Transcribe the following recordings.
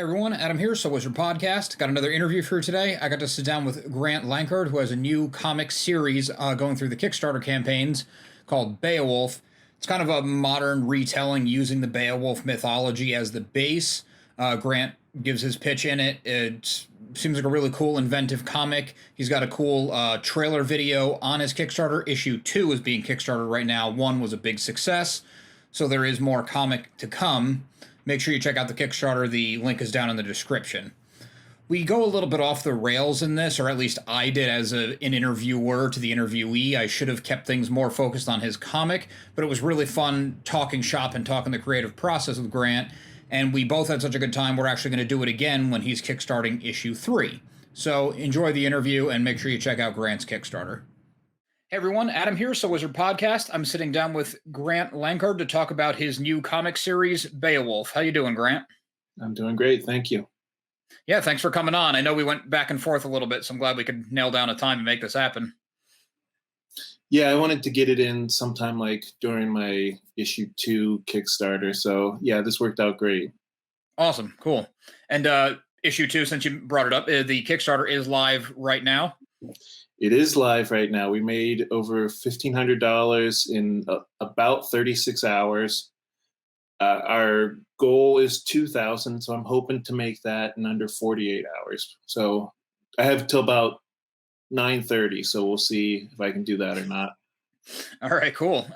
Hey everyone, Adam here, So Wizard Podcast. Got another interview for you today. I got to sit down with Grant Lankard, who has a new comic series going through the Kickstarter campaigns called Beowulf. It's kind of a modern retelling using the Beowulf mythology as the base. Grant gives his pitch in it. It seems like a really cool, inventive comic. He's got a cool trailer video on his Kickstarter. Issue 2 is being Kickstarted right now. 1 was a big success, so there is more comic to come. Make sure you check out the Kickstarter. The link is down in the description. We go a little bit off the rails in this, or at least I did as an interviewer to the interviewee. I should have kept things more focused on his comic, but it was really fun talking shop and talking the creative process with Grant, and we both had such a good time. We're actually going to do it again when he's kickstarting issue 3. So enjoy the interview and make sure you check out Grant's Kickstarter. Hey everyone, Adam here, So Wizard Podcast. I'm sitting down with Grant Lankard to talk about his new comic series, Beowulf. How you doing, Grant? I'm doing great, thank you. Yeah, thanks for coming on. I know we went back and forth a little bit, so I'm glad we could nail down a time to make this happen. Yeah, I wanted to get it in sometime like during my issue 2 Kickstarter, so yeah, this worked out great. Awesome, cool. And issue 2, since you brought it up, the Kickstarter is live right now. It is live right now. We made over $1,500 in about 36 hours. Our goal is 2,000, so I'm hoping to make that in under 48 hours. So I have till about 9:30, so we'll see if I can do that or not. All right, cool.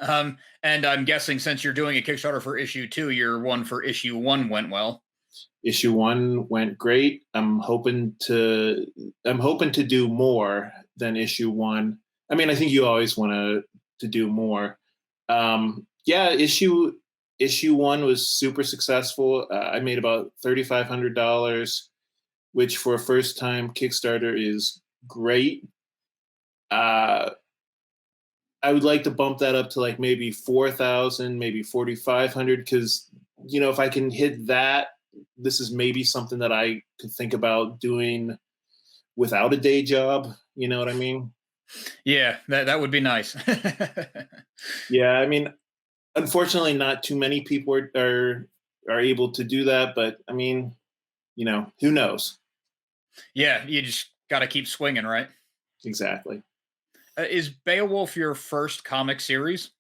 And I'm guessing since you're doing a Kickstarter for issue 2, your one for issue 1 went well. Issue 1 went great. I'm hoping to do more than issue 1. I mean, I think you always want to do more. Yeah, issue 1 was super successful. I made about $3,500, which for a first time Kickstarter is great. I would like to bump that up to like maybe 4,000, maybe 4,500, because if I can hit that, this is maybe something that I could think about doing without a day job. You know what I mean? Yeah, that would be nice. Yeah, I mean, unfortunately, not too many people are able to do that. But I mean, who knows? Yeah, you just got to keep swinging, right? Exactly. Is Beowulf your first comic series?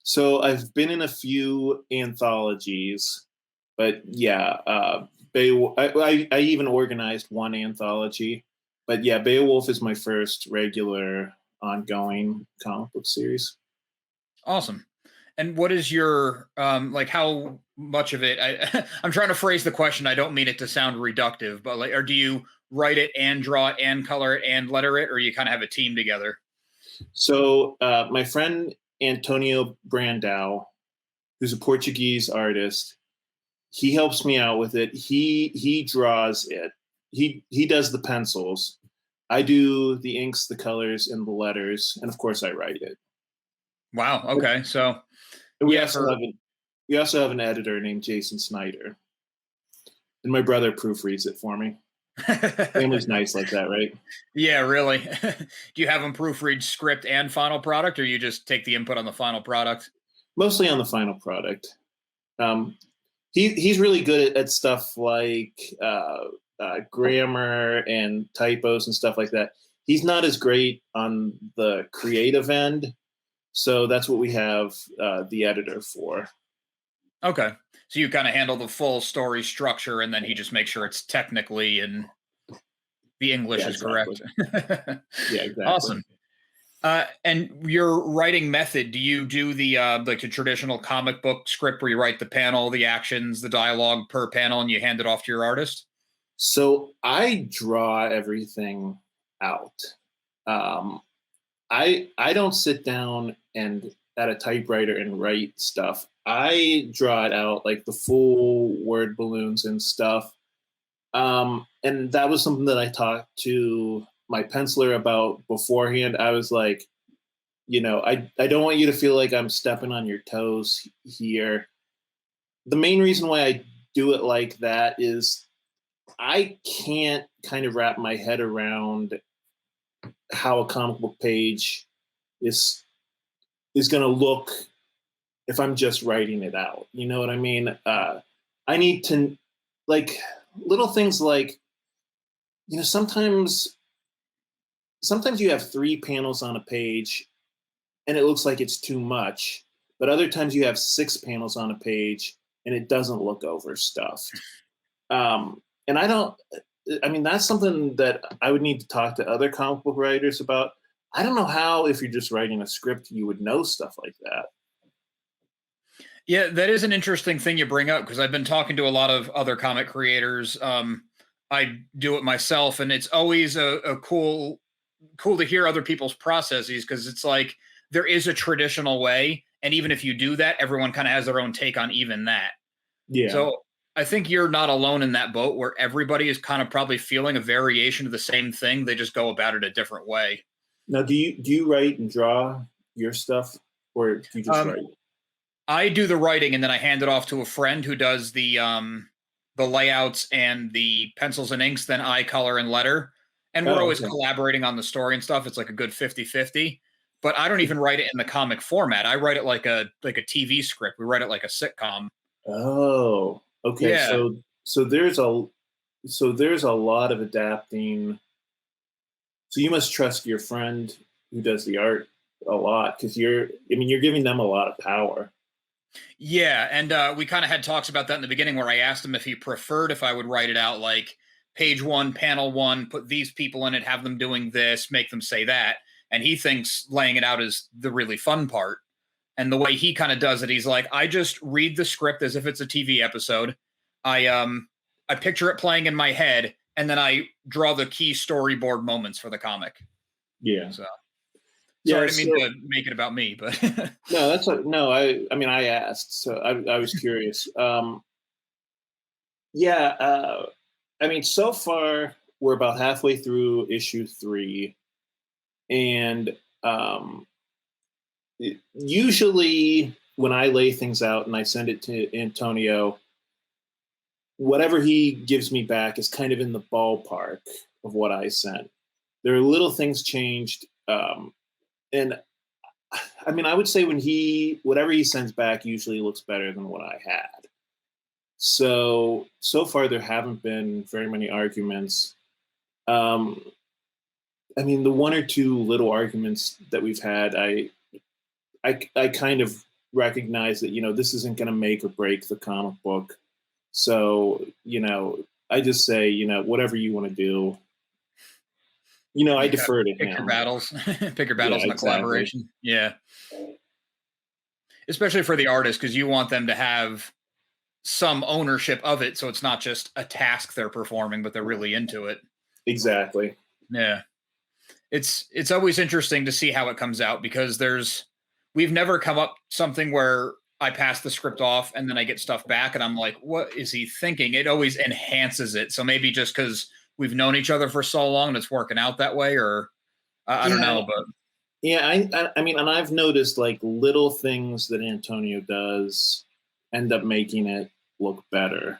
So I've been in a few anthologies. But yeah, I even organized one anthology. But yeah, Beowulf is my first regular ongoing comic book series. Awesome. And what is your, how much of it, I'm trying to phrase the question. I don't mean it to sound reductive, but or do you write it and draw it and color it and letter it, or you kind of have a team together? So my friend Antonio Brandão, who's a Portuguese artist, he helps me out with it. He draws it. He does the pencils. I do the inks, the colors, and the letters, and of course I write it. Wow. Okay. So we also have an editor named Jason Snyder, and my brother proofreads it for me. Family's nice like that, right? Yeah, really. Do you have him proofread script and final product, or you just take the input on the final product? Mostly on the final product. He's really good at stuff like grammar and typos and stuff like that. He's not as great on the creative end, so that's what we have the editor for. Okay. So you kind of handle the full story structure, and then he just makes sure it's technically and the English is correct. Yeah, exactly. Awesome. And your writing method, do you do the like the traditional comic book script where you write the panel, the actions, the dialogue per panel, and you hand it off to your artist? So I draw everything out. I don't sit down and at a typewriter and write stuff. I draw it out, like the full word balloons and stuff. And that was something that I talked to my penciler about beforehand. I was like, I don't want you to feel like I'm stepping on your toes here. The main reason why I do it like that is I can't kind of wrap my head around how a comic book page is going to look if I'm just writing it out. You know what I mean? I need to, like, little things like, sometimes you have 3 panels on a page and it looks like it's too much, but other times you have 6 panels on a page and it doesn't look overstuffed. And that's something that I would need to talk to other comic book writers about. I don't know how, if you're just writing a script, you would know stuff like that. Yeah, that is an interesting thing you bring up because I've been talking to a lot of other comic creators. I do it myself, and it's always a cool to hear other people's processes because it's like there is a traditional way, and even if you do that, everyone kind of has their own take on even that. Yeah. So I think you're not alone in that boat where everybody is kind of probably feeling a variation of the same thing. They just go about it a different way. Now, do you write and draw your stuff, or do you just write? I do the writing and then I hand it off to a friend who does the layouts and the pencils and inks. Then I color and letter. And we're always collaborating on the story and stuff. It's like a good 50-50. But I don't even write it in the comic format. I write it like a TV script. We write it like a sitcom. Oh, okay. Yeah. So there's a lot of adapting. So you must trust your friend who does the art a lot because you're giving them a lot of power. Yeah, and we kind of had talks about that in the beginning where I asked him if he preferred if I would write it out like page 1, panel 1, put these people in it, have them doing this, make them say that. And he thinks laying it out is the really fun part. And the way he kind of does it, he's like, I just read the script as if it's a TV episode. I picture it playing in my head, and then I draw the key storyboard moments for the comic. Yeah. So sorry, I didn't mean to make it about me, but no, I asked, so I was curious. So far we're about halfway through issue 3, and usually when I lay things out and I send it to Antonio, whatever he gives me back is kind of in the ballpark of what I sent. There are little things changed. And I would say whatever he sends back usually looks better than what I had. So far there haven't been very many arguments. The 1 or 2 little arguments that we've had, I kind of recognize that, this isn't going to make or break the comic book. So, I just say, whatever you want to do. I defer to him. Pick your battles in the collaboration. Yeah. Especially for the artist, because you want them to have some ownership of it. So it's not just a task they're performing, but they're really into it. Exactly. Yeah. It's always interesting to see how it comes out because we've never come up something where I pass the script off and then I get stuff back and I'm like, what is he thinking? It always enhances it. So maybe just because we've known each other for so long and it's working out that way, or I don't know, but yeah, and I've noticed like little things that Antonio does end up making it look better.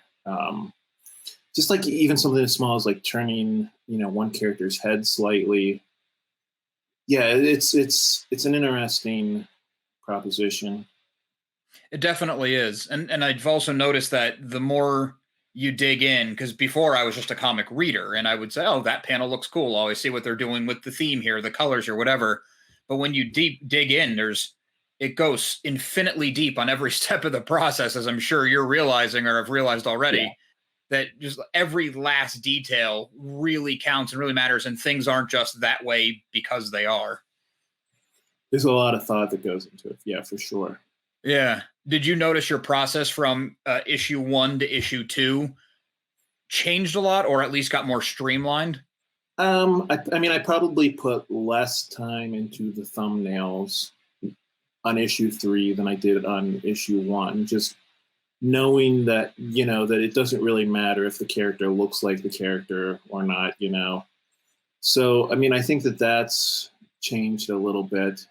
Just like even something as small as like turning, one character's head slightly. Yeah, it's an interesting proposition. It definitely is. And I've also noticed that the more you dig in, because before I was just a comic reader and I would say, oh, that panel looks cool. I always see what they're doing with the theme here, the colors or whatever. But when you dig in, it goes infinitely deep on every step of the process, as I'm sure you're realizing or have realized already, that just every last detail really counts and really matters. And things aren't just that way because they are. There's a lot of thought that goes into it. Yeah, for sure. Yeah. Did you notice your process from issue 1 to issue 2 changed a lot, or at least got more streamlined? I probably put less time into the thumbnails on issue 3 than I did on issue 1. Just knowing that, that it doesn't really matter if the character looks like the character or not, So, I think that that's changed a little bit.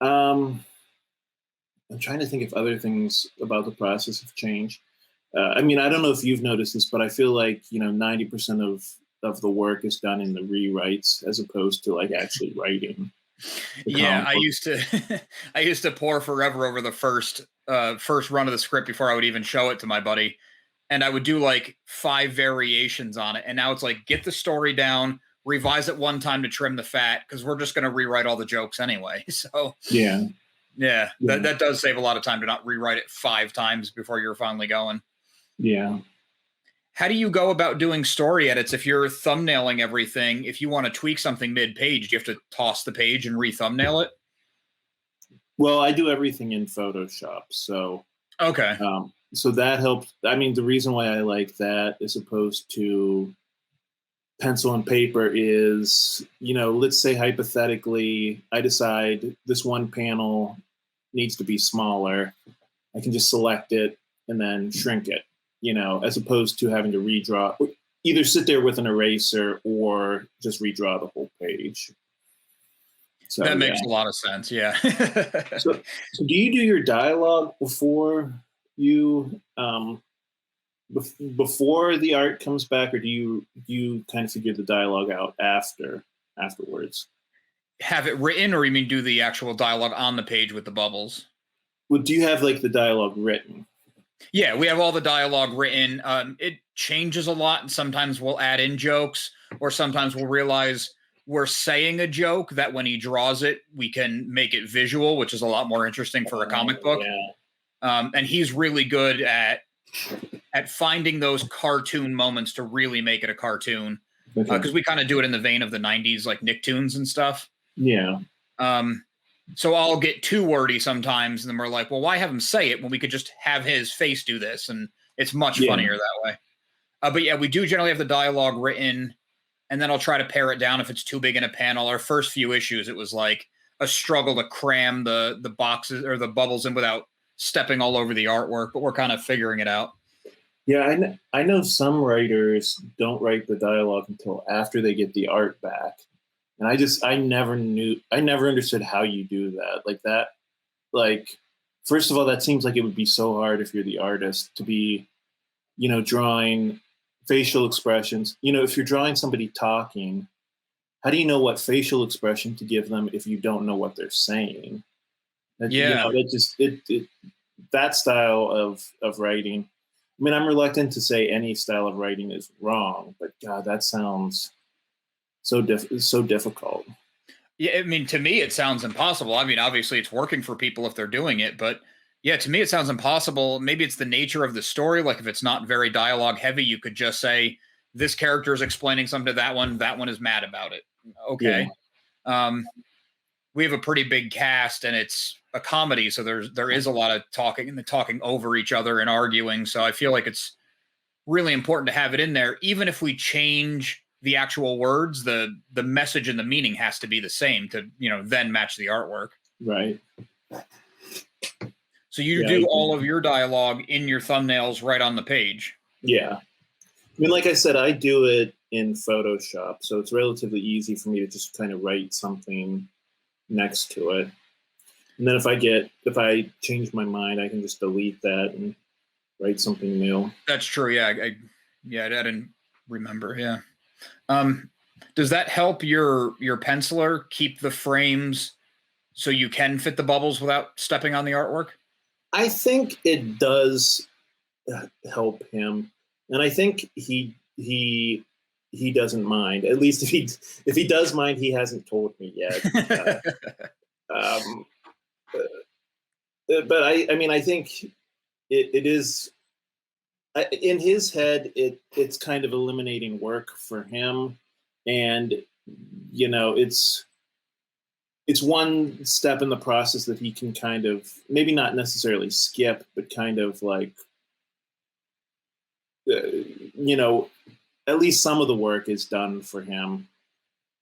I'm trying to think if other things about the process have changed. I don't know if you've noticed this, but I feel like 90% of the work is done in the rewrites as opposed to like actually writing. Yeah, I used to pour forever over the first run of the script before I would even show it to my buddy. and I would do like 5 variations on it. And now it's like, get the story down, revise it one time to trim the fat, because we're just going to rewrite all the jokes anyway. So Yeah. yeah, Yeah. that does save a lot of time to not rewrite it 5 times before you're finally going. Yeah. How do you go about doing story edits if you're thumbnailing everything? If you want to tweak something mid-page, do you have to toss the page and re-thumbnail it? Well, I do everything in Photoshop, so Okay. so that helps. I mean, the reason why I like that as opposed to pencil and paper is, let's say hypothetically, I decide this one panel needs to be smaller. I can just select it and then shrink it, as opposed to having to redraw, either sit there with an eraser or just redraw the whole page. So that makes a lot of sense. Yeah. so do you do your dialogue before you before the art comes back, or do you kind of figure the dialogue out afterwards? Have it written, or you mean do the actual dialogue on the page with the bubbles? Well, do you have like the dialogue written? Yeah, we have all the dialogue written. It changes a lot, and sometimes we'll add in jokes, or sometimes we'll realize we're saying a joke that when he draws it, we can make it visual, which is a lot more interesting for a comic book. Yeah. And he's really good at finding those cartoon moments to really make it a cartoon, because we kind of do it in the vein of the 90s, like Nicktoons and stuff. Yeah. So I'll get too wordy sometimes, and then we're like, well, why have him say it when we could just have his face do this? And it's much funnier that way. But yeah, we do generally have the dialogue written, and then I'll try to pare it down if it's too big in a panel. Our first few issues, it was like a struggle to cram the boxes or the bubbles in without stepping all over the artwork, but we're kind of figuring it out. Yeah, I know some writers don't write the dialogue until after they get the art back. And I never understood how you do that. First of all, that seems like it would be so hard if you're the artist to be, drawing facial expressions. If you're drawing somebody talking, how do you know what facial expression to give them if you don't know what they're saying? That style of writing. I mean, I'm reluctant to say any style of writing is wrong, but God, that sounds so difficult. Yeah, I mean, to me, it sounds impossible. I mean, obviously, it's working for people if they're doing it, but yeah, to me, it sounds impossible. Maybe it's the nature of the story. Like, if it's not very dialogue heavy, you could just say, this character is explaining something to that one is mad about it. Okay. Yeah. We have a pretty big cast, and it's a comedy, so there is a lot of talking and the talking over each other and arguing. So I feel like it's really important to have it in there, even if we change the actual words. The message and the meaning has to be the same to then match the artwork. Right. So you do all of your dialogue in your thumbnails right on the page. Yeah. I mean, like I said, I do it in Photoshop, so it's relatively easy for me to just kind of write something next to it. And then if I change my mind, I can just delete that and write something new. That's true. Yeah. I didn't remember. Yeah. Does that help your penciler keep the frames so you can fit the bubbles without stepping on the artwork? I think it does help him, and I think he doesn't mind. At least if he does mind, he hasn't told me yet. But I mean, I think it is in his head. It's kind of eliminating work for him, and it's one step in the process that he can kind of maybe not necessarily skip, but kind of like at least some of the work is done for him.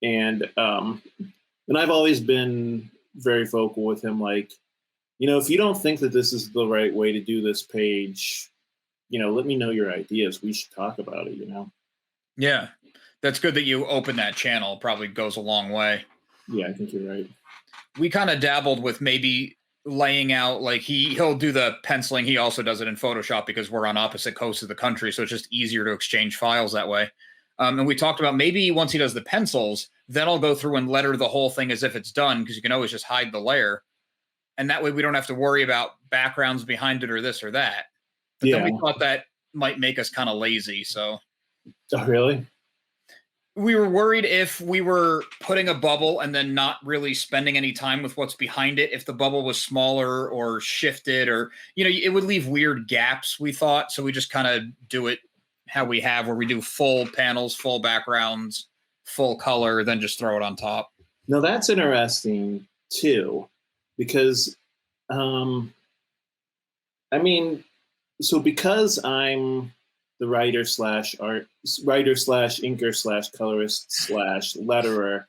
And I've always been very vocal with him, like, if you don't think that this is the right way to do this page, let me know your ideas. We should talk about it, Yeah. That's good that you open that channel. Probably goes a long way. Yeah, I think you're right. We kind of dabbled with maybe laying out, like he'll do the penciling. He also does it in Photoshop because we're on opposite coasts of the country. So it's just easier to exchange files that way. And we talked about maybe once he does the pencils, then I'll go through and letter the whole thing as if it's done, because you can always just hide the layer. And that way we don't have to worry about backgrounds behind it or this or that. But then we thought that might make us kind of lazy. So Oh, really? we were worried if we were putting a bubble and then not really spending any time with what's behind it, if the bubble was smaller or shifted, or, it would leave weird gaps, we thought. So we just kind of do it how we have, where we do full panels, full backgrounds, full color, then just throw it on top. Now that's interesting too, because I mean, so because I'm the writer slash inker slash colorist slash letterer,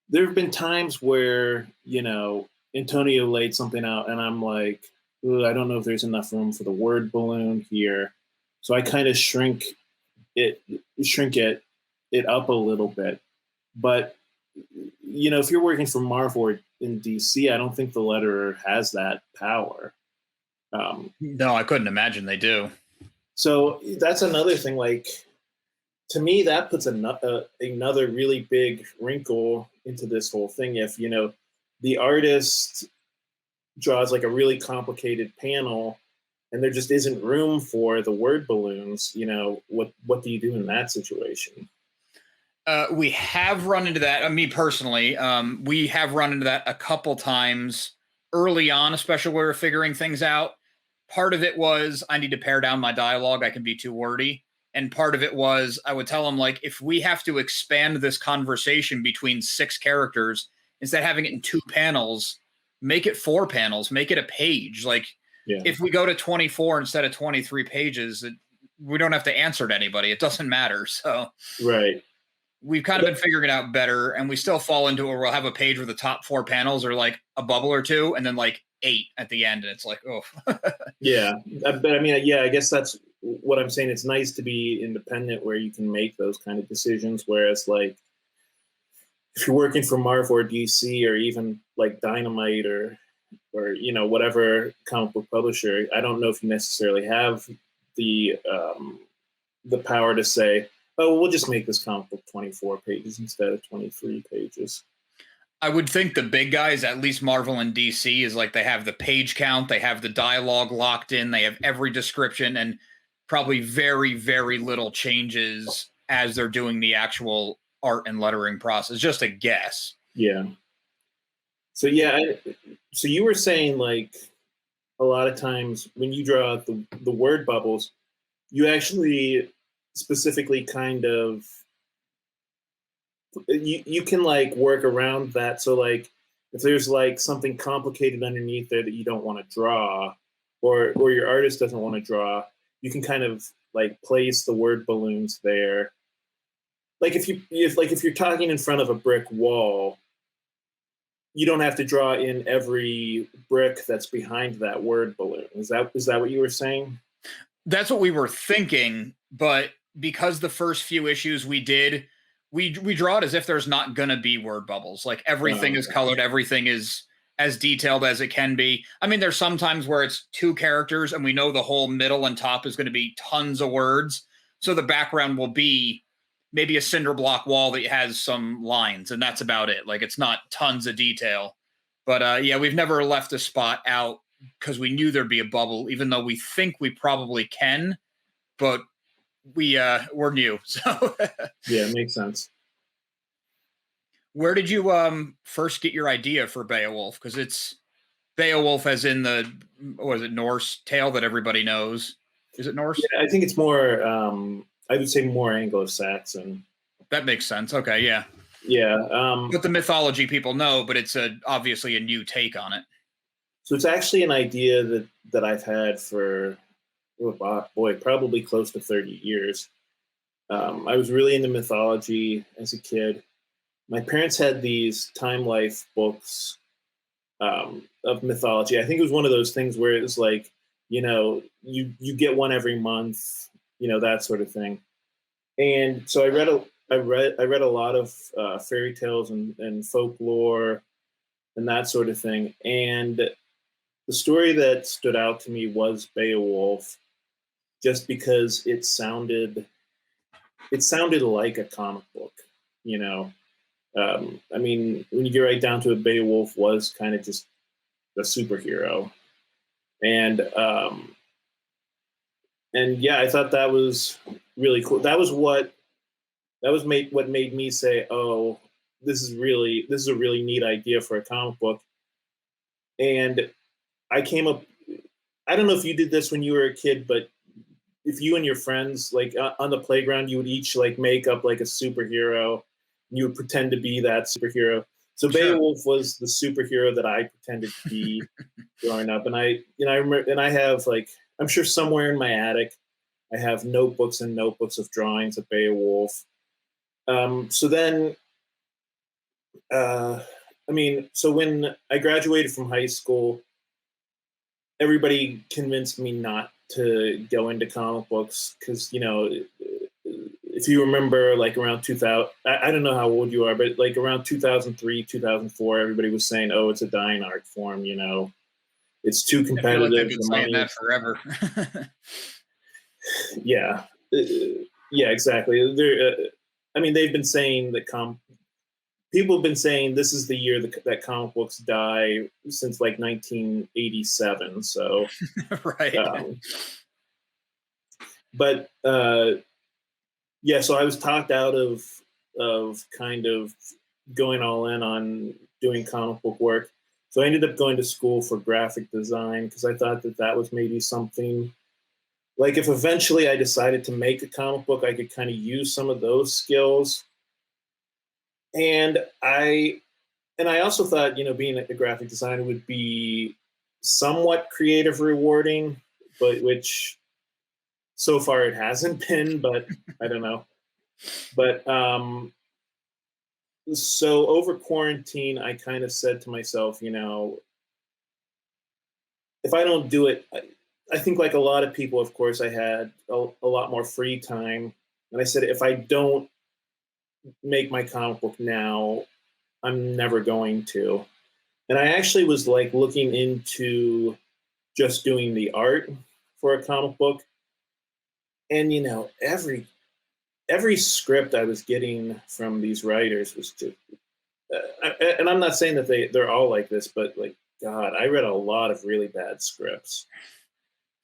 there have been times where, Antonio laid something out and I'm like, I don't know if there's enough room for the word balloon here. So I kind of shrink it up a little bit. But, if you're working for Marvel or in DC, I don't think the letterer has that power. No, I couldn't imagine they do. So that's another thing. Like, to me, that puts another really big wrinkle into this whole thing. If, the artist draws like a really complicated panel and there just isn't room for the word balloons, what do you do in that situation? We have run into that. Me personally, we have run into that a couple times early on, especially where we're figuring things out. Part of it was I need to pare down my dialogue. I can be too wordy. And part of it was I would tell them, like, if we have to expand this conversation between 6 characters, instead of having it in 2 panels, make it 4 panels, make it a page. Like, if we go to 24 instead of 23 pages, we don't have to answer to anybody. It doesn't matter. So right. We've kind of been figuring it out better, and we still fall into it where we'll have a page where the top 4 panels are like a bubble or 2, and then like 8 at the end, and it's like, oh. Yeah, but I mean, I guess that's what I'm saying. It's nice to be independent where you can make those kind of decisions, whereas like if you're working for Marvel or DC or even like Dynamite or whatever comic book publisher, I don't know if you necessarily have the power to say, oh, we'll just make this comic book 24 pages instead of 23 pages. I would think the big guys, at least Marvel and DC, is like they have the page count, they have the dialogue locked in, they have every description, and probably very, very little changes as they're doing the actual art and lettering process. Just a guess. Yeah. So so you were saying like a lot of times when you draw out the word bubbles, you actually specifically kind of you can like work around that. So like if there's like something complicated underneath there that you don't want to draw, or your artist doesn't want to draw, you can kind of like place the word balloons there. Like if you're talking in front of a brick wall, you don't have to draw in every brick that's behind that word balloon. Is that what you were saying? That's what we were thinking, but because the first few issues we did, we draw it as if there's not going to be word bubbles. Like everything is colored, everything is as detailed as it can be. I mean, there's sometimes where it's 2 characters and we know the whole middle and top is going to be tons of words. So the background will be maybe a cinder block wall that has some lines, and that's about it. Like it's not tons of detail. But yeah, we've never left a spot out because we knew there'd be a bubble, even though we think we probably can, but we're new. So yeah, it makes sense. Where did you first get your idea for Beowulf? Because it's Beowulf as in the, what is it, Norse tale that everybody knows. Is it Norse? Yeah, I think it's more I would say more Anglo-Saxon. That makes sense. Okay, yeah. Yeah. But the mythology people know, but it's obviously a new take on it. So it's actually an idea that I've had for, probably close to 30 years. I was really into mythology as a kid. My parents had these Time Life books of mythology. I think it was one of those things where it was like, you get one every month, that sort of thing. And so I read a lot of fairy tales and folklore and that sort of thing. And the story that stood out to me was Beowulf, just because it sounded like a comic book, I mean, when you get right down to it, Beowulf was kind of just a superhero. And and yeah, I thought that was really cool. What made me say, oh, this is a really neat idea for a comic book. And I came up, I don't know if you did this when you were a kid, but if you and your friends, like on the playground, you would each like make up like a superhero, and you would pretend to be that superhero. So Sure. Beowulf was the superhero that I pretended to be growing up. And I remember, and I have like, I'm sure somewhere in my attic, I have notebooks and notebooks of drawings of Beowulf. So then, uh, so when I graduated from high school, everybody convinced me not to go into comic books because, if you remember, like around 2000, I don't know how old you are, but like around 2003, 2004, everybody was saying, oh, it's a dying art form, it's too I feel like they've competitive. been The saying money, that forever. yeah, yeah, exactly. They've been saying that people have been saying this is the year that comic books die since like 1987. So, Right. um, but yeah, so I was talked out of kind of going all in on doing comic book work. So I ended up going to school for graphic design because I thought that was maybe something like if eventually I decided to make a comic book, I could kind of use some of those skills. And I also thought, being a graphic designer would be somewhat creative rewarding, but which so far it hasn't been, but I don't know. But so over quarantine, I kind of said to myself, if I don't do it, I think like a lot of people, of course, I had a lot more free time. And I said, if I don't make my comic book now, I'm never going to. And I actually was like looking into just doing the art for a comic book. And every script I was getting from these writers was just and I'm not saying that they're all like this, but like God, I read a lot of really bad scripts.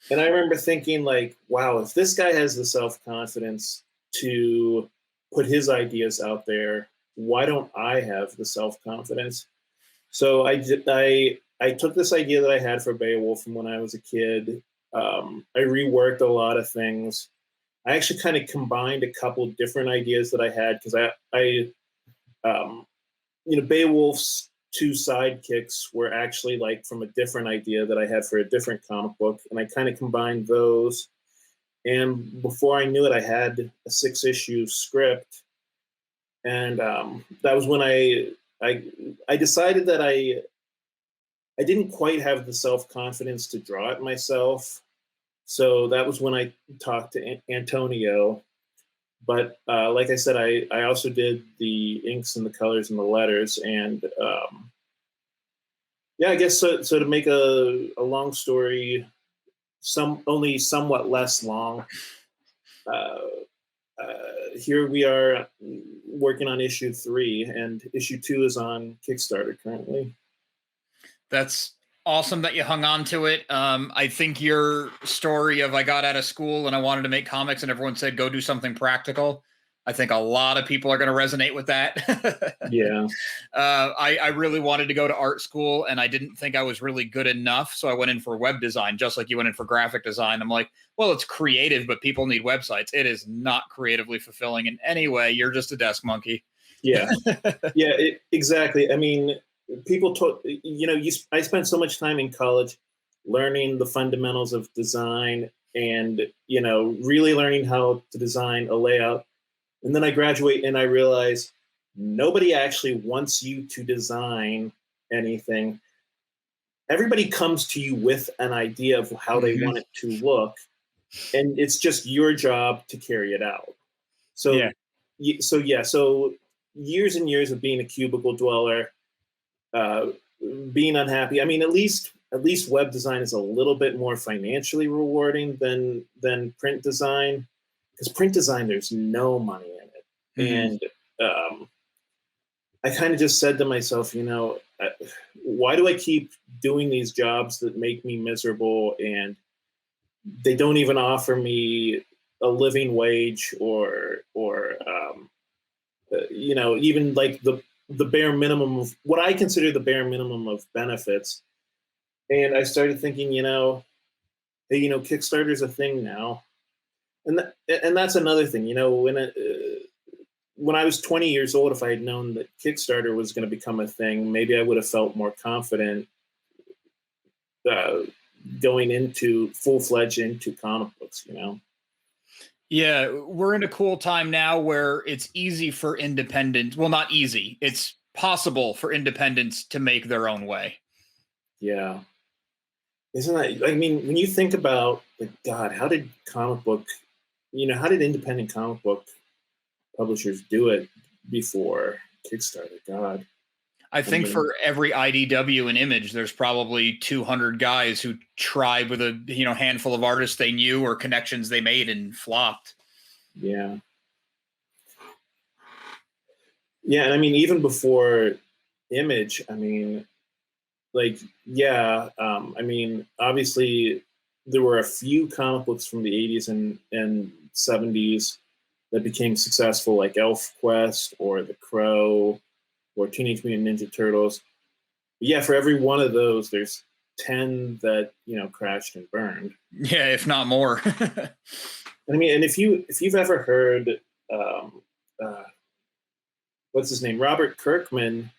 And I remember thinking like, wow, if this guy has the self-confidence to put his ideas out there, why don't I have the self-confidence? So I took this idea that I had for Beowulf from when I was a kid. I reworked a lot of things. I actually kind of combined a couple different ideas that I had because um, Beowulf's two sidekicks were actually like from a different idea that I had for a different comic book, and I kind of combined those. And before I knew it, I had a 6-issue script, and that was when I decided that I didn't quite have the self confidence to draw it myself. So that was when I talked to Antonio. But like I said, I also did the inks and the colors and the letters. And yeah, I guess so to make a long story, only somewhat less long, uh, here we are working on issue 3, and issue 2 is on Kickstarter currently. That's awesome that you hung on to it. I think your story of I got out of school and I wanted to make comics and everyone said go do something practical. I think a lot of people are going to resonate with that. Yeah. I really wanted to go to art school and I didn't think I was really good enough. So I went in for web design, just like you went in for graphic design. I'm like, well, it's creative, but people need websites. It is not creatively fulfilling in any way. You're just a desk monkey. Yeah. Yeah, exactly. I mean, people talk, I spent so much time in college learning the fundamentals of design and, really learning how to design a layout. And then I graduate and I realize nobody actually wants you to design anything. Everybody comes to you with an idea of how they want it to look, and it's just your job to carry it out. So, so years and years of being a cubicle dweller, uh, being unhappy. I mean, at least web design is a little bit more financially rewarding than print design, because print design there's no money in it. And I kind of just said to myself, why do I keep doing these jobs that make me miserable? And they don't even offer me a living wage even like the bare minimum of what I consider the bare minimum of benefits. And I started thinking, hey, Kickstarter's a thing now, and that's another thing. When I was 20 years old, if I had known that Kickstarter was going to become a thing, maybe I would have felt more confident uh, going into full-fledged into comic books. Yeah, we're in a cool time now where it's easy for independents. Well, not easy. It's possible for independents to make their own way. Yeah. Isn't that, I mean, when you think about, like, God, how did independent comic book publishers do it before Kickstarter? God. I think for every IDW and Image, there's probably 200 guys who tried with a handful of artists they knew or connections they made and flopped. Yeah. Yeah, and I mean, even before Image, I mean, obviously there were a few comic books from the 80s and 70s that became successful, like Elf Quest or The Crow or Teenage Mutant Ninja Turtles. But yeah, for every one of those, there's 10 that crashed and burned. Yeah, if not more. I mean, and if you've ever heard what's his name, Robert Kirkman,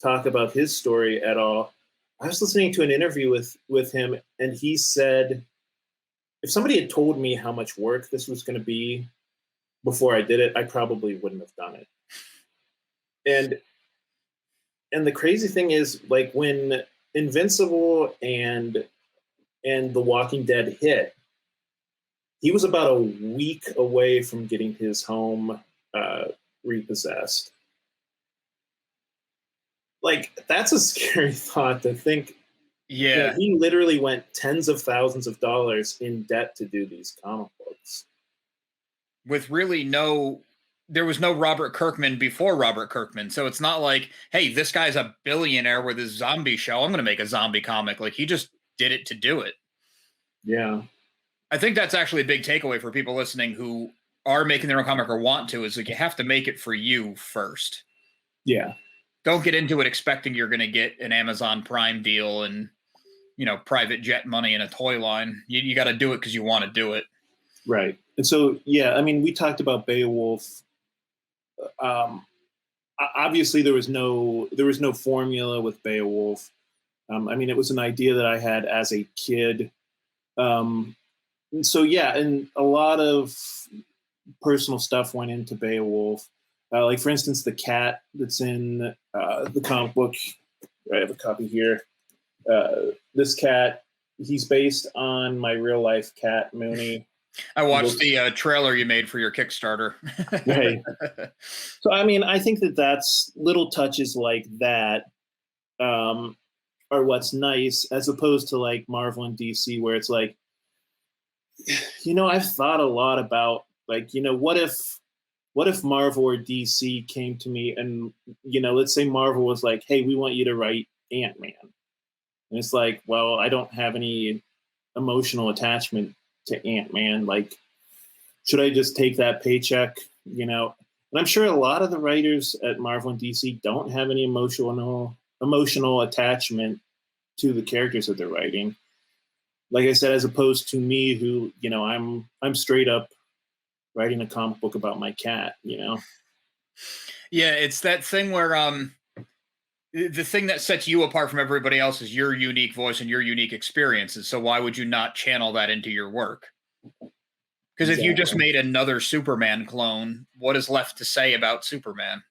talk about his story at all, I was listening to an interview with him, and he said, if somebody had told me how much work this was going to be before I did it, I probably wouldn't have done it. And the crazy thing is, like, when Invincible and The Walking Dead hit, he was about a week away from getting his home repossessed. Like, that's a scary thought to think. Yeah. He literally went tens of thousands of dollars in debt to do these comic books. With really there was no Robert Kirkman before Robert Kirkman. So it's not like, hey, this guy's a billionaire with his zombie show, I'm going to make a zombie comic. Like, he just did it to do it. Yeah. I think that's actually a big takeaway for people listening who are making their own comic or want to, is like, you have to make it for you first. Yeah. Don't get into it expecting you're going to get an Amazon Prime deal and, private jet money in a toy line. You got to do it because you want to do it. Right. And so, yeah, I mean, we talked about Beowulf. Obviously there was no formula with Beowulf. I mean, it was an idea that I had as a kid. And so, yeah, and a lot of personal stuff went into Beowulf. Like, for instance, the cat that's in the comic book. I have a copy here. This cat, he's based on my real life cat, Mooney. I watched the trailer you made for your Kickstarter. Right. So, I mean, I think that's little touches like that are what's nice, as opposed to like Marvel and DC, where it's like, I've thought a lot about, like, what if Marvel or DC came to me and, let's say Marvel was like, hey, we want you to write Ant-Man. And it's like, well, I don't have any emotional attachment to Ant-Man. Like, should I just take that paycheck? And I'm sure a lot of the writers at Marvel and DC don't have any emotional attachment to the characters that they're writing. Like I said, as opposed to me, who, I'm straight up writing a comic book about my cat. Yeah, it's that thing where the thing that sets you apart from everybody else is your unique voice and your unique experiences. So why would you not channel that into your work? Because if you just made another Superman clone, what is left to say about Superman?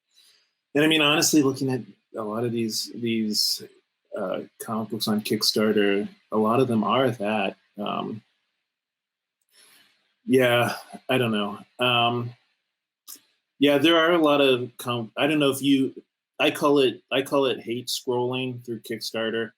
And I mean, honestly, looking at a lot of these comic books on Kickstarter, a lot of them are that. Yeah, I don't know. Yeah, there are a lot of I don't know if I call it hate scrolling through Kickstarter.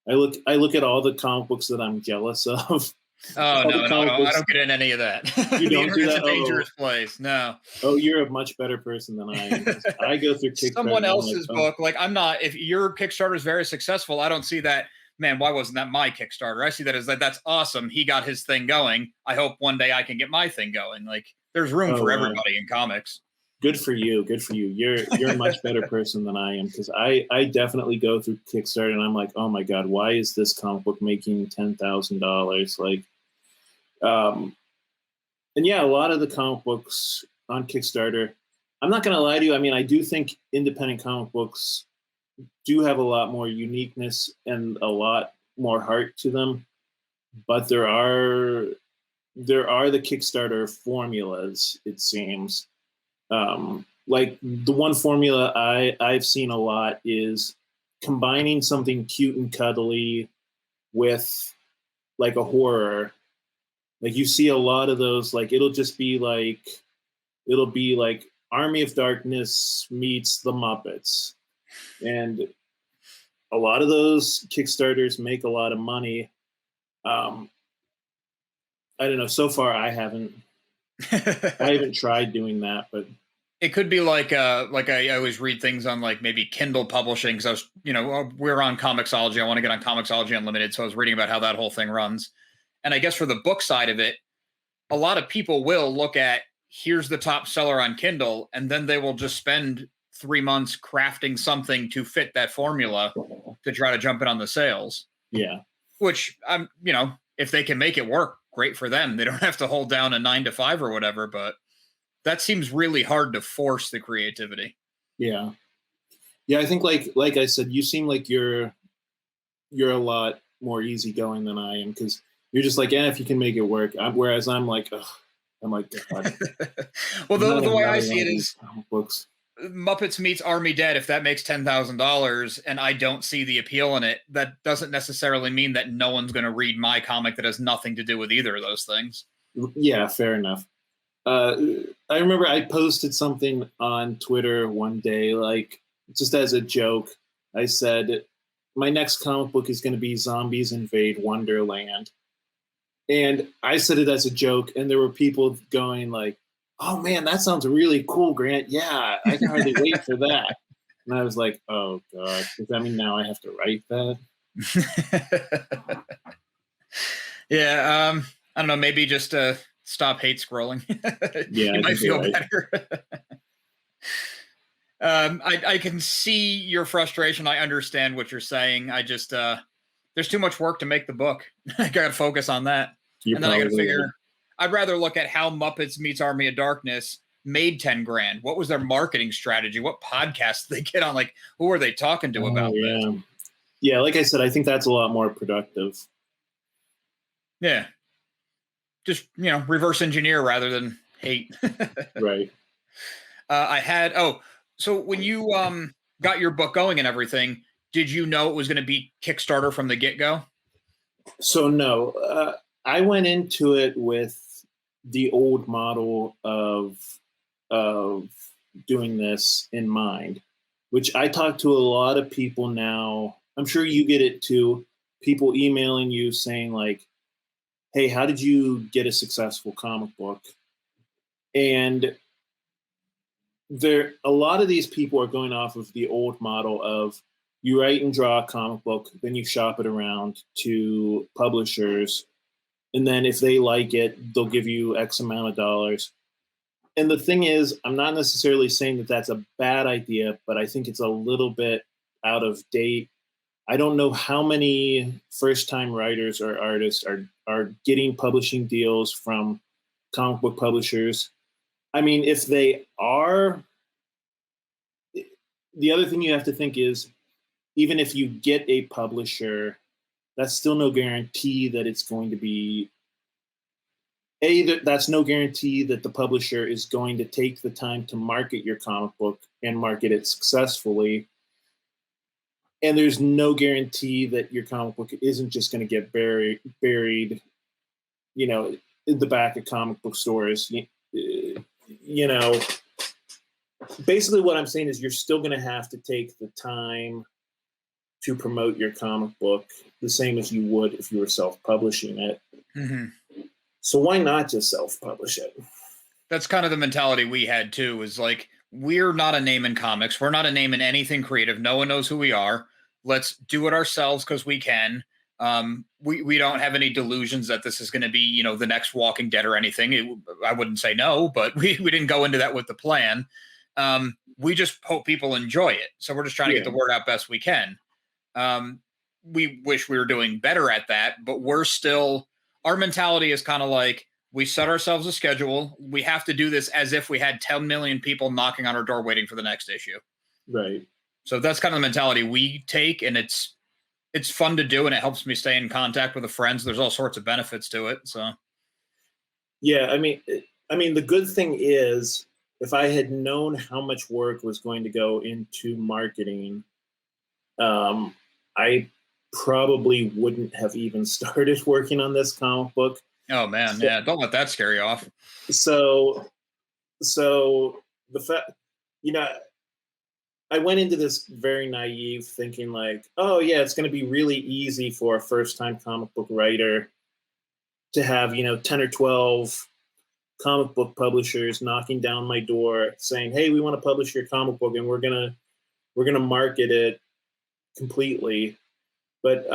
I look at all the comic books that I'm jealous of. Oh, no, I don't get in any of that. You don't do that? It's a dangerous place. No. Oh, you're a much better person than I am. I go through Kickstarter. Someone else's book. Like, I'm not, if your Kickstarter is very successful, I don't see that man, why wasn't that my Kickstarter? I see that as that's awesome. He got his thing going. I hope one day I can get my thing going. Like, there's room for everybody in comics. Good for you. Good for you. You're a much better person than I am, because I definitely go through Kickstarter and I'm like, oh my God, why is this comic book making $10,000? Like, and yeah, a lot of the comic books on Kickstarter, I'm not going to lie to you. I mean, I do think independent comic books do have a lot more uniqueness and a lot more heart to them, but there are the Kickstarter formulas, it seems. Like the one formula I've seen a lot is combining something cute and cuddly with like a horror. Like you see a lot of those, like it'll be like Army of Darkness meets the Muppets. And a lot of those Kickstarters make a lot of money. I don't know. So far, I haven't tried doing that, but it could be like I always read things on like maybe Kindle publishing. Cause I was, we're on Comixology. I want to get on Comixology Unlimited. So I was reading about how that whole thing runs. And I guess for the book side of it, a lot of people will look at, here's the top seller on Kindle, and then they will just spend 3 months crafting something to fit that formula to try to jump in on the sales. Yeah. Which if they can make it work, great for them. They don't have to hold down a 9 to 5 or whatever, but that seems really hard to force the creativity. Yeah. Yeah. I think like I said, you seem like you're a lot more easygoing than I am, because you're just like, if you can make it work. Whereas I'm like, ugh. I'm like, God. Well, the way I see it is books. Muppets meets Army Dead. If that makes $10,000 and I don't see the appeal in it, that doesn't necessarily mean that no one's going to read my comic that has nothing to do with either of those things. Yeah, fair enough. I remember I posted something on Twitter one day, like just as a joke. I said, my next comic book is going to be Zombies Invade Wonderland. And I said it as a joke, and there were people going like, oh man, that sounds really cool, Grant. Yeah, I can hardly wait for that. And I was like, oh God, does that mean now I have to write that? Yeah, I don't know, maybe just stop hate scrolling. Yeah, you might feel better. I can see your frustration. I understand what you're saying. I just there's too much work to make the book. I got to focus on that. And then I got to figure, I'd rather look at how Muppets meets Army of Darkness made 10 grand. What was their marketing strategy? What podcasts did they get on? Like, who are they talking to about this? Yeah, like I said, I think that's a lot more productive. Yeah. Just, reverse engineer rather than hate. Right. So when you got your book going and everything, did you know it was going to be Kickstarter from the get-go? So no, I went into it with the old model of doing this in mind, which I talk to a lot of people now. I'm sure you get it too. People emailing you saying like, hey, how did you get a successful comic book? And a lot of these people are going off of the old model of you write and draw a comic book, then you shop it around to publishers, and then if they like it, they'll give you X amount of dollars. And the thing is, I'm not necessarily saying that that's a bad idea, but I think it's a little bit out of date. I don't know how many first-time writers or artists are getting publishing deals from comic book publishers. I mean, if they are, the other thing you have to think is, even if you get a publisher, that's still no guarantee that it's going to be, that's no guarantee that the publisher is going to take the time to market your comic book and market it successfully. And there's no guarantee that your comic book isn't just going to get buried, in the back of comic book stores. Basically what I'm saying is you're still going to have to take the time to promote your comic book the same as you would if you were self-publishing it. Mm-hmm. So why not just self-publish it? That's kind of the mentality we had too, is like, we're not a name in comics. We're not a name in anything creative. No one knows who we are. Let's do it ourselves because we can. We don't have any delusions that this is going to be, you know, the next Walking Dead or anything. I wouldn't say no, but we didn't go into that with the plan. We just hope people enjoy it. So we're just trying to get the word out best we can. We wish we were doing better at that, but our mentality is kind of like, we set ourselves a schedule. We have to do this as if we had 10 million people knocking on our door waiting for the next issue. Right. So that's kind of the mentality we take, and it's fun to do, and it helps me stay in contact with the friends. There's all sorts of benefits to it. So yeah, I mean, the good thing is, if I had known how much work was going to go into marketing, I probably wouldn't have even started working on this comic book. Oh man, yeah, don't let that scare you off. So the fact, you know, I went into this very naive, thinking like, oh yeah, it's going to be really easy for a first-time comic book writer to have, 10 or 12 comic book publishers knocking down my door saying, hey, we want to publish your comic book, and we're gonna market it completely. But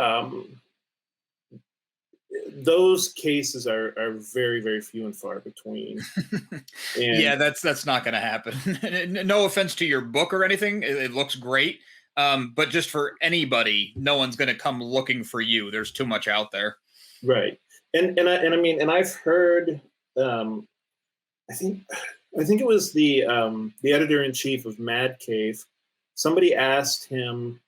those cases are very, very few and far between. And yeah, that's not going to happen. No offense to your book or anything. It looks great. But just for anybody, no one's going to come looking for you. There's too much out there. Right. And I mean, and I've heard, I think it was the editor-in-chief of Mad Cave. Somebody asked him,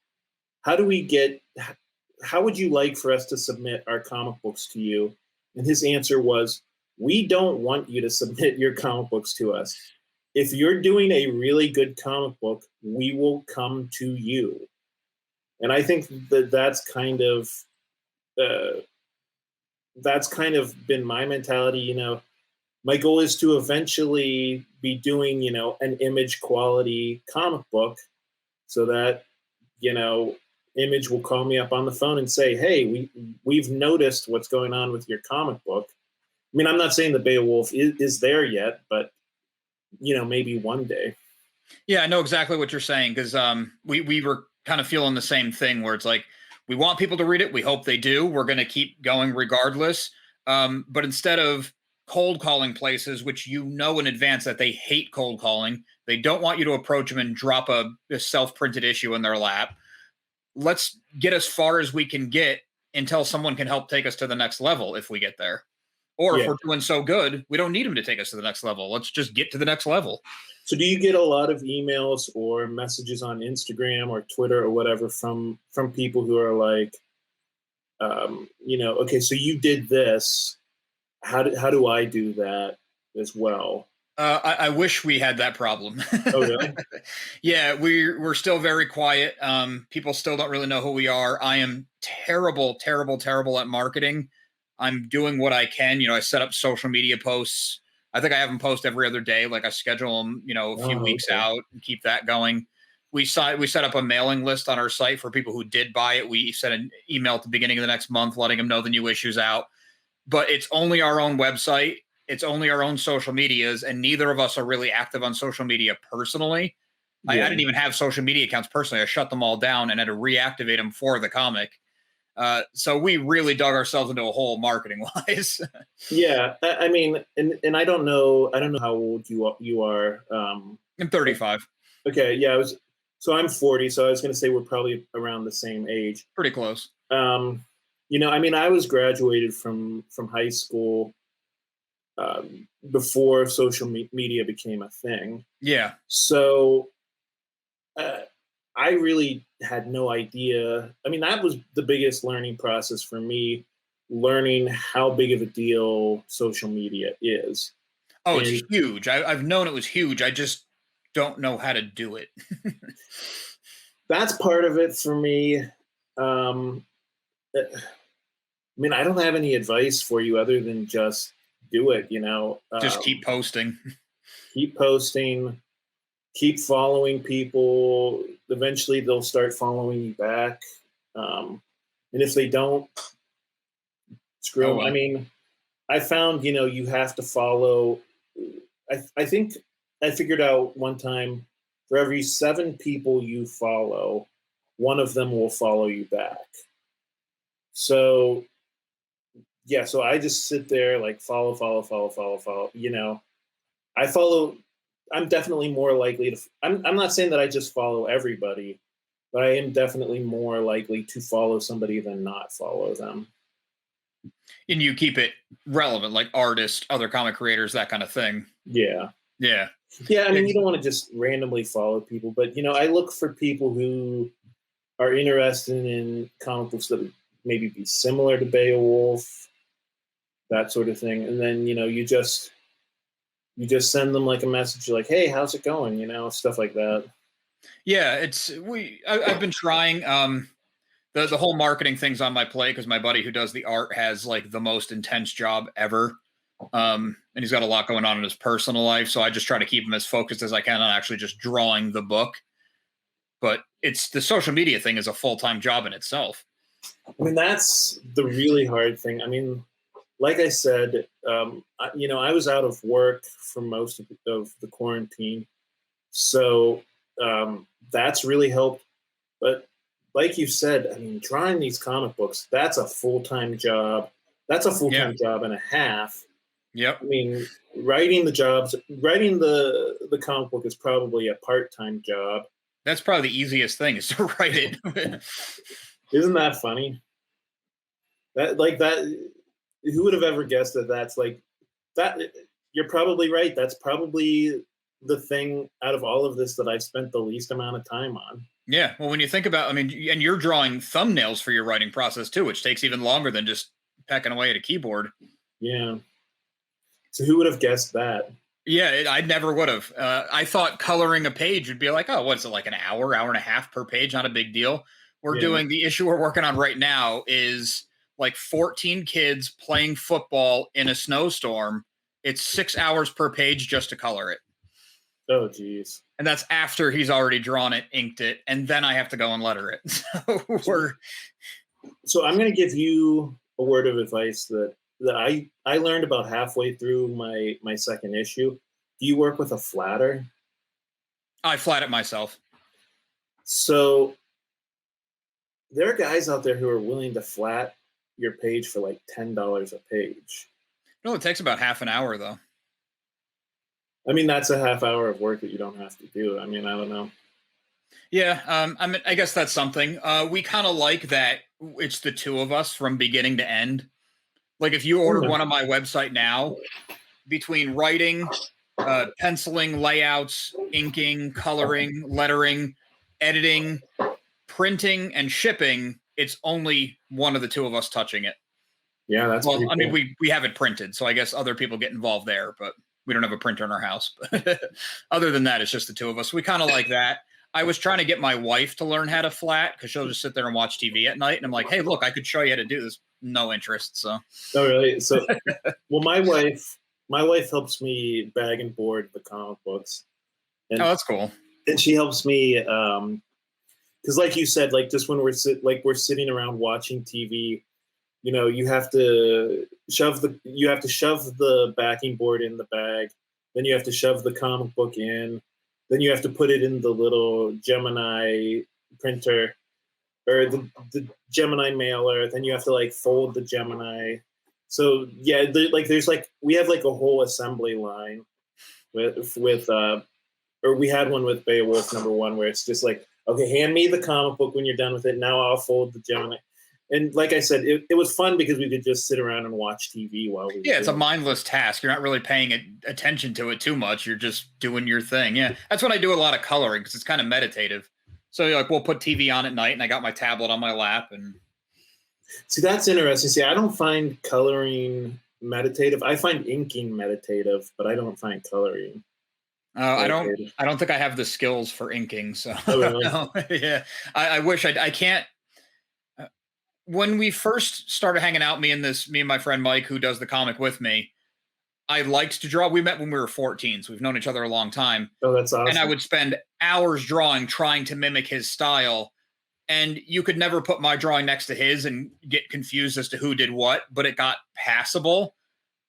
how would you like for us to submit our comic books to you? And his answer was, we don't want you to submit your comic books to us. If you're doing a really good comic book, we will come to you. And I think that's kind of been my mentality. My goal is to eventually be doing, an image quality comic book, so that, Image will call me up on the phone and say, hey, we've noticed what's going on with your comic book. I mean, I'm not saying the Beowulf is there yet, but, maybe one day. Yeah, I know exactly what you're saying, because we were kind of feeling the same thing, where it's like, we want people to read it. We hope they do. We're going to keep going regardless. But instead of cold calling places, which in advance that they hate cold calling, they don't want you to approach them and drop a self-printed issue in their lap. Let's get as far as we can get until someone can help take us to the next level if we get there. Or if we're doing so good, we don't need them to take us to the next level. Let's just get to the next level. So do you get a lot of emails or messages on Instagram or Twitter or whatever from people who are like, okay, so you did this. How do I do that as well? I wish we had that problem. Oh, really? Yeah, we're still very quiet. People still don't really know who we are. I am terrible at marketing. I'm doing what I can. I set up social media posts. I think I have them post every other day. Like, I schedule them, a few weeks out and keep that going. We set up a mailing list on our site for people who did buy it. We sent an email at the beginning of the next month letting them know the new issue's out. But it's only our own website. It's only our own social medias, and neither of us are really active on social media personally. Yeah. I didn't even have social media accounts personally. I shut them all down and had to reactivate them for the comic. So we really dug ourselves into a hole marketing wise. Yeah. I mean, and I don't know how old you are. I'm 35. Okay. Yeah. I'm 40. So I was going to say we're probably around the same age. Pretty close. I mean, I was graduated from high school before social media became a thing. Yeah. So I really had no idea. I mean, that was the biggest learning process for me, learning how big of a deal social media is. Oh, it's huge. I've known it was huge. I just don't know how to do it. That's part of it for me. I mean, I don't have any advice for you other than just do it, Just keep posting. Keep posting. Keep following people. Eventually, they'll start following you back. And if they don't, screw them. Well. I mean, I found, you have to follow. I think I figured out one time, for every 7 people you follow, one of them will follow you back. So yeah, so I just sit there like follow. I follow. I'm definitely more likely to. I'm not saying that I just follow everybody, but I am definitely more likely to follow somebody than not follow them. And you keep it relevant, like artists, other comic creators, that kind of thing. Yeah. Yeah. Yeah, I mean, you don't want to just randomly follow people, but I look for people who are interested in comic books that would maybe be similar to Beowulf, that sort of thing, and then you just send them like a message like, "Hey, how's it going?" Stuff like that. Yeah, I've been trying. The whole marketing thing's on my plate because my buddy who does the art has like the most intense job ever. And he's got a lot going on in his personal life. So I just try to keep him as focused as I can on actually just drawing the book. But it's the social media thing is a full-time job in itself. I mean, that's the really hard thing. I mean, like I said, I was out of work for most of the quarantine. So that's really helped. But like you said, I mean, drawing these comic books, that's a full-time job. That's a full-time job and a half. Yep. I mean, writing the comic book is probably a part-time job. That's probably the easiest thing is to write it. Isn't that funny? Who would have ever guessed that that's like that? You're probably right. That's probably the thing out of all of this that I've spent the least amount of time on. Yeah. Well, when you think about, I mean, and you're drawing thumbnails for your writing process too, which takes even longer than just pecking away at a keyboard. Yeah. So who would have guessed that? Yeah, I never would have. I thought coloring a page would be like, oh, what's it, like an hour and a half per page? Not a big deal. We're doing the issue we're working on right now is like 14 kids playing football in a snowstorm. It's 6 hours per page just to color it. Oh, geez. And that's after he's already drawn it, inked it, and then I have to go and letter it. So I'm going to give you a word of advice that I learned about halfway through my second issue. Do you work with a flatter? I flat it myself. So there are guys out there who are willing to flat your page for like $10 a page. No, it takes about half an hour though. I mean, that's a half hour of work that you don't have to do. I mean, I don't know. Yeah, I mean, I guess that's something. We kind of like that it's the two of us from beginning to end. Like if you order one on my website now, between writing, penciling, layouts, inking, coloring, lettering, editing, printing, and shipping, it's only one of the two of us touching it. Yeah, that's well. cool. I mean, we have it printed, so I guess other people get involved there, but we don't have a printer in our house. Other than that, it's just the two of us. We kind of like that. I was trying to get my wife to learn how to flat because she'll just sit there and watch TV at night, and I'm like, hey, look, I could show you how to do this. No interest. So. Oh, really? So, well, my wife helps me bag and board the comic books. And, oh, that's cool. And she helps me because, like you said, like just when we're sitting around watching TV, you have to shove the backing board in the bag, then you have to shove the comic book in, then you have to put it in the little Gemini printer. Or the Gemini mailer, then you have to like fold the Gemini. So yeah, we have like a whole assembly line with or we had one with Beowulf #1 where it's just like, okay, hand me the comic book when you're done with it. Now I'll fold the Gemini. And like I said, it was fun because we could just sit around and watch TV while we. Yeah, it's a mindless task. You're not really paying attention to it too much. You're just doing your thing. Yeah, that's when I do a lot of coloring because it's kind of meditative. So like we'll put TV on at night and I got my tablet on my lap and see, that's interesting. See, I don't find coloring meditative. I find inking meditative, but I don't find coloring. I don't think I have the skills for inking. So oh, really? No. Yeah, I wish I can't. When we first started hanging out, me and my friend Mike, who does the comic with me, I liked to draw. We met when we were 14, so we've known each other a long time. Oh, that's awesome. And I would spend hours drawing, trying to mimic his style. And you could never put my drawing next to his and get confused as to who did what, but it got passable.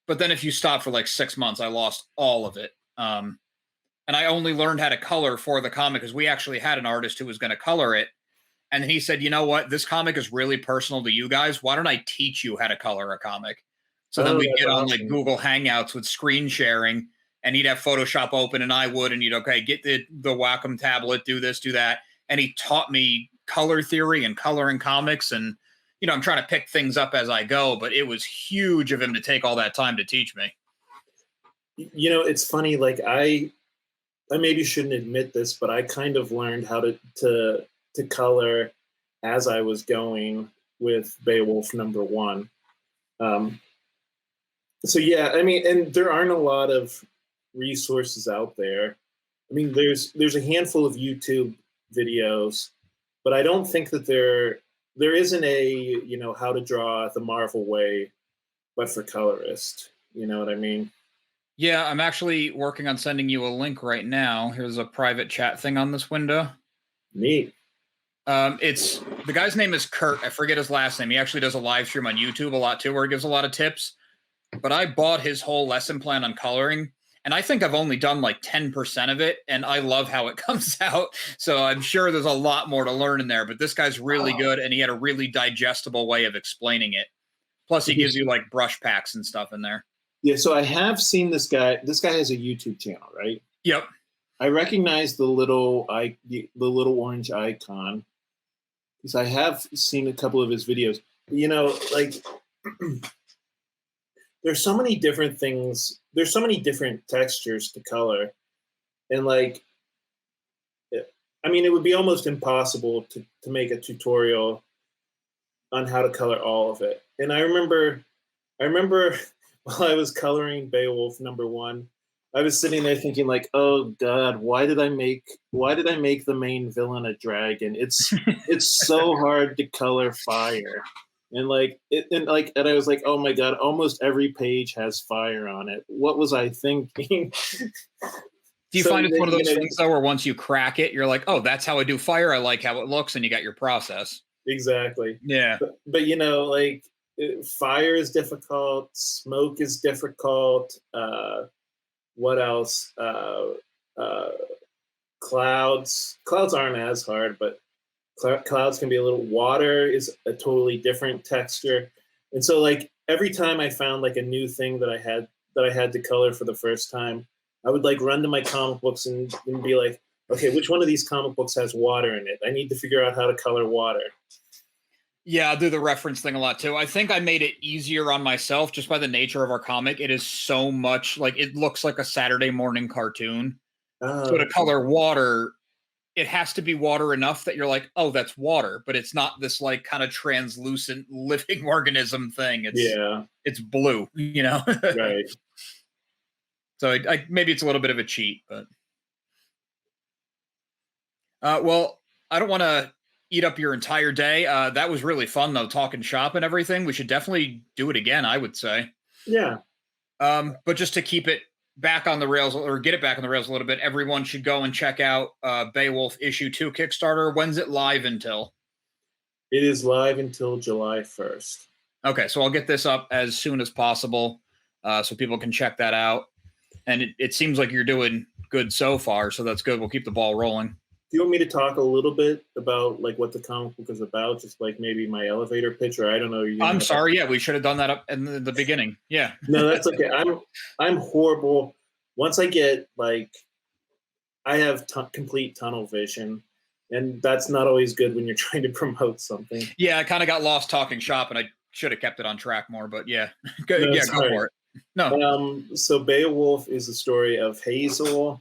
But then if you stop for like 6 months, I lost all of it. And I only learned how to color for the comic because we actually had an artist who was going to color it. And then he said, you know what? This comic is really personal to you guys. Why don't I teach you how to color a comic? So then Oh, we'd that's get on like awesome. Google Hangouts with screen sharing, and he'd have Photoshop open and I would, and he'd, okay, get the Wacom tablet, do this, do that. And he taught me color theory and coloring comics. And, you know, I'm trying to pick things up as I go, but it was huge of him to take all that time to teach me. You know, it's funny, like I maybe shouldn't admit this, but I kind of learned how to color as I was going with Beowulf #1. Um, so yeah, I mean, and there aren't a lot of resources out there. I mean, there's a handful of YouTube videos, but I don't think that there isn't a, you know, how to draw the Marvel way, but for colorist. You know what I mean? Yeah, I'm actually working on sending you a link right now. Here's a private chat thing on this window. Neat. It's the guy's name is Kurt. I forget his last name. He actually does a live stream on YouTube a lot too, where he gives a lot of tips. But I bought his whole lesson plan on coloring, and I think I've only done like 10% of it, and I love how it comes out. So I'm sure there's a lot more to learn in there, but this guy's really good, and he had a really digestible way of explaining it. Plus, he gives you like brush packs and stuff in there. Yeah, so I have seen this guy. This guy has a YouTube channel, right? Yep. I recognize the little orange icon because I have seen a couple of his videos. You know, like there's so many different things. There's so many different textures to color, and like, I mean, it would be almost impossible to make a tutorial on how to color all of it. And I remember while I was coloring Beowulf #1, I was sitting there thinking like, oh God, why did I make the main villain a dragon? It's so hard to color fire. And and I was like, oh my God, almost every page has fire on it. What was I thinking? Do you find it's one of those things though, where once you crack it, you're like, oh, that's how I do fire. I like how it looks, and you got your process. Exactly. Yeah. But you know, like fire is difficult, smoke is difficult. What else? Clouds aren't as hard, but clouds can be a little. Water is a totally different texture, and so like every time I found like a new thing that I had to color for the first time, I would like run to my comic books and be like, okay, which one of these comic books has water in it? I need to figure out how to color water. Yeah, I'll do the reference thing a lot too. I think I made it easier on myself just by the nature of our comic. It is so much like it looks like a Saturday morning cartoon. So to color water, it has to be water enough that you're like, oh, that's water, but it's not this like kind of translucent living organism thing. It's blue, you know? Right. So I maybe it's a little bit of a cheat, but well, I don't want to eat up your entire day. That was really fun though, talking shop and everything. We should definitely do it again, I would say. Yeah. But just to keep it back on the rails or get it back on the rails a little bit, everyone should go and check out Beowulf issue 2 Kickstarter. When's it live until? It is live until July 1st. Okay, so I'll get this up as soon as possible so people can check that out. And it seems like you're doing good so far, so that's good. We'll keep the ball rolling. Do you want me to talk a little bit about like what the comic book is about? Just like maybe my elevator pitch, or I don't know. I'm sorry. Yeah, we should have done that up in the beginning. Yeah. No, that's okay. I'm horrible. Once I get like, I have complete tunnel vision, and that's not always good when you're trying to promote something. Yeah, I kind of got lost talking shop, and I should have kept it on track more. But yeah, go for it. No. So Beowulf is the story of Hazel.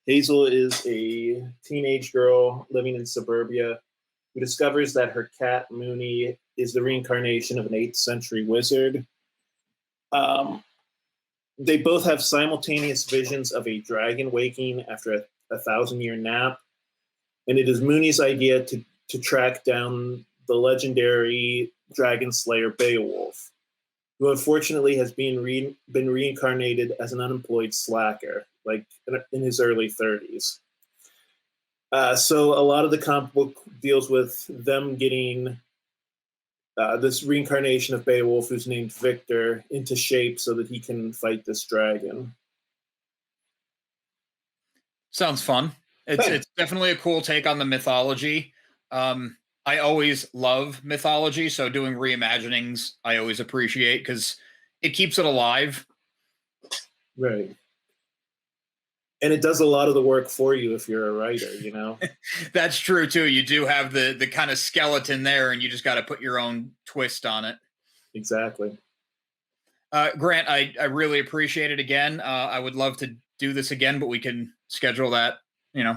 Hazel is a teenage girl living in suburbia who discovers that her cat, Mooney, is the reincarnation of an 8th century wizard. They both have simultaneous visions of a dragon waking after a 1,000-year nap. And it is Mooney's idea to track down the legendary dragon slayer Beowulf, who unfortunately has been reincarnated as an unemployed slacker, like in his early 30s. So a lot of the comic book deals with them getting this reincarnation of Beowulf, who's named Victor, into shape so that he can fight this dragon. Sounds fun. It's definitely a cool take on the mythology. I always love mythology, so doing reimaginings I always appreciate because it keeps it alive. Right. And it does a lot of the work for you if you're a writer, you know? That's true too. You do have the kind of skeleton there, and you just got to put your own twist on it. Exactly. Grant, I really appreciate it again. I would love to do this again, but we can schedule that,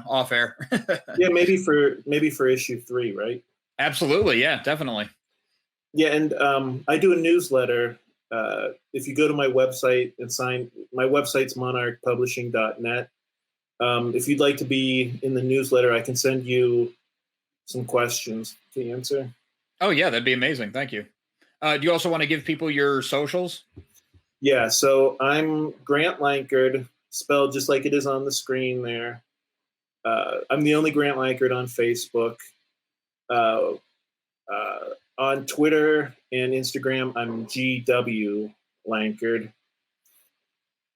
off air. Yeah, maybe for issue 3, right? Absolutely, yeah, definitely. Yeah, and I do a newsletter. If you go to my website and sign, my website's monarchpublishing.net. If you'd like to be in the newsletter, I can send you some questions to answer. Oh yeah, that'd be amazing. Thank you. Do you also want to give people your socials? Yeah, so I'm Grant Lankard, spelled just like it is on the screen there. I'm the only Grant Lankard on Facebook. On Twitter and Instagram, I'm GW Lankard.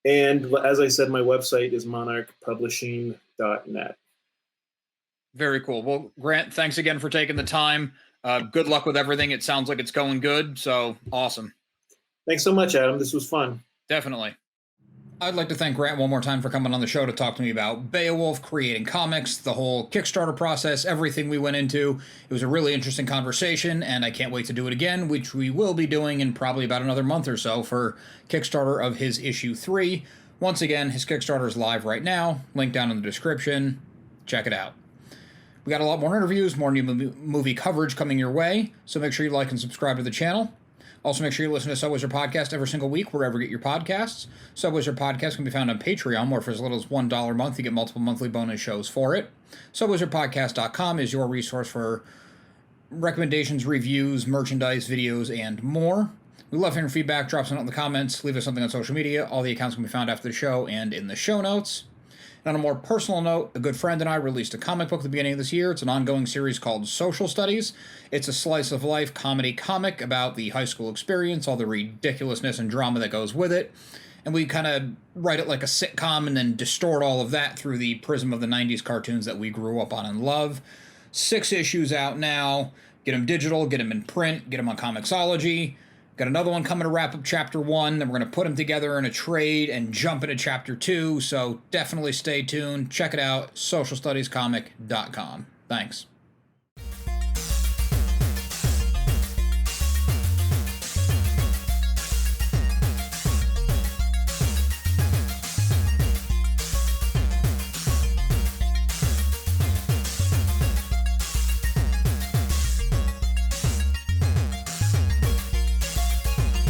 And as I said, my website is monarchpublishing.net. Very cool. Well, Grant, thanks again for taking the time. Good luck with everything. It sounds like it's going good. So awesome. Thanks so much, Adam. This was fun. Definitely. I'd like to thank Grant one more time for coming on the show to talk to me about Beowulf, creating comics, the whole Kickstarter process, everything we went into. It was a really interesting conversation, and I can't wait to do it again, which we will be doing in probably about another month or so for Kickstarter of his issue 3. Once again, his Kickstarter is live right now. Link down in the description. Check it out. We got a lot more interviews, more new movie coverage coming your way, so make sure you like and subscribe to the channel. Also, make sure you listen to Subwizard Podcast every single week, wherever you get your podcasts. Subwizard Podcast can be found on Patreon, where for as little as $1 a month, you get multiple monthly bonus shows for it. SubwizardPodcast.com is your resource for recommendations, reviews, merchandise, videos, and more. We love hearing feedback. Drop something in the comments. Leave us something on social media. All the accounts can be found after the show and in the show notes. And on a more personal note, a good friend and I released a comic book at the beginning of this year. It's an ongoing series called Social Studies. It's a slice-of-life comedy comic about the high school experience, all the ridiculousness and drama that goes with it. And we kind of write it like a sitcom and then distort all of that through the prism of the 90s cartoons that we grew up on and love. 6 issues out now. Get them digital, get them in print, get them on Comixology. Got another one coming to wrap up Chapter 1, then we're going to put them together in a trade and jump into Chapter 2, so definitely stay tuned. Check it out, socialstudiescomic.com. Thanks.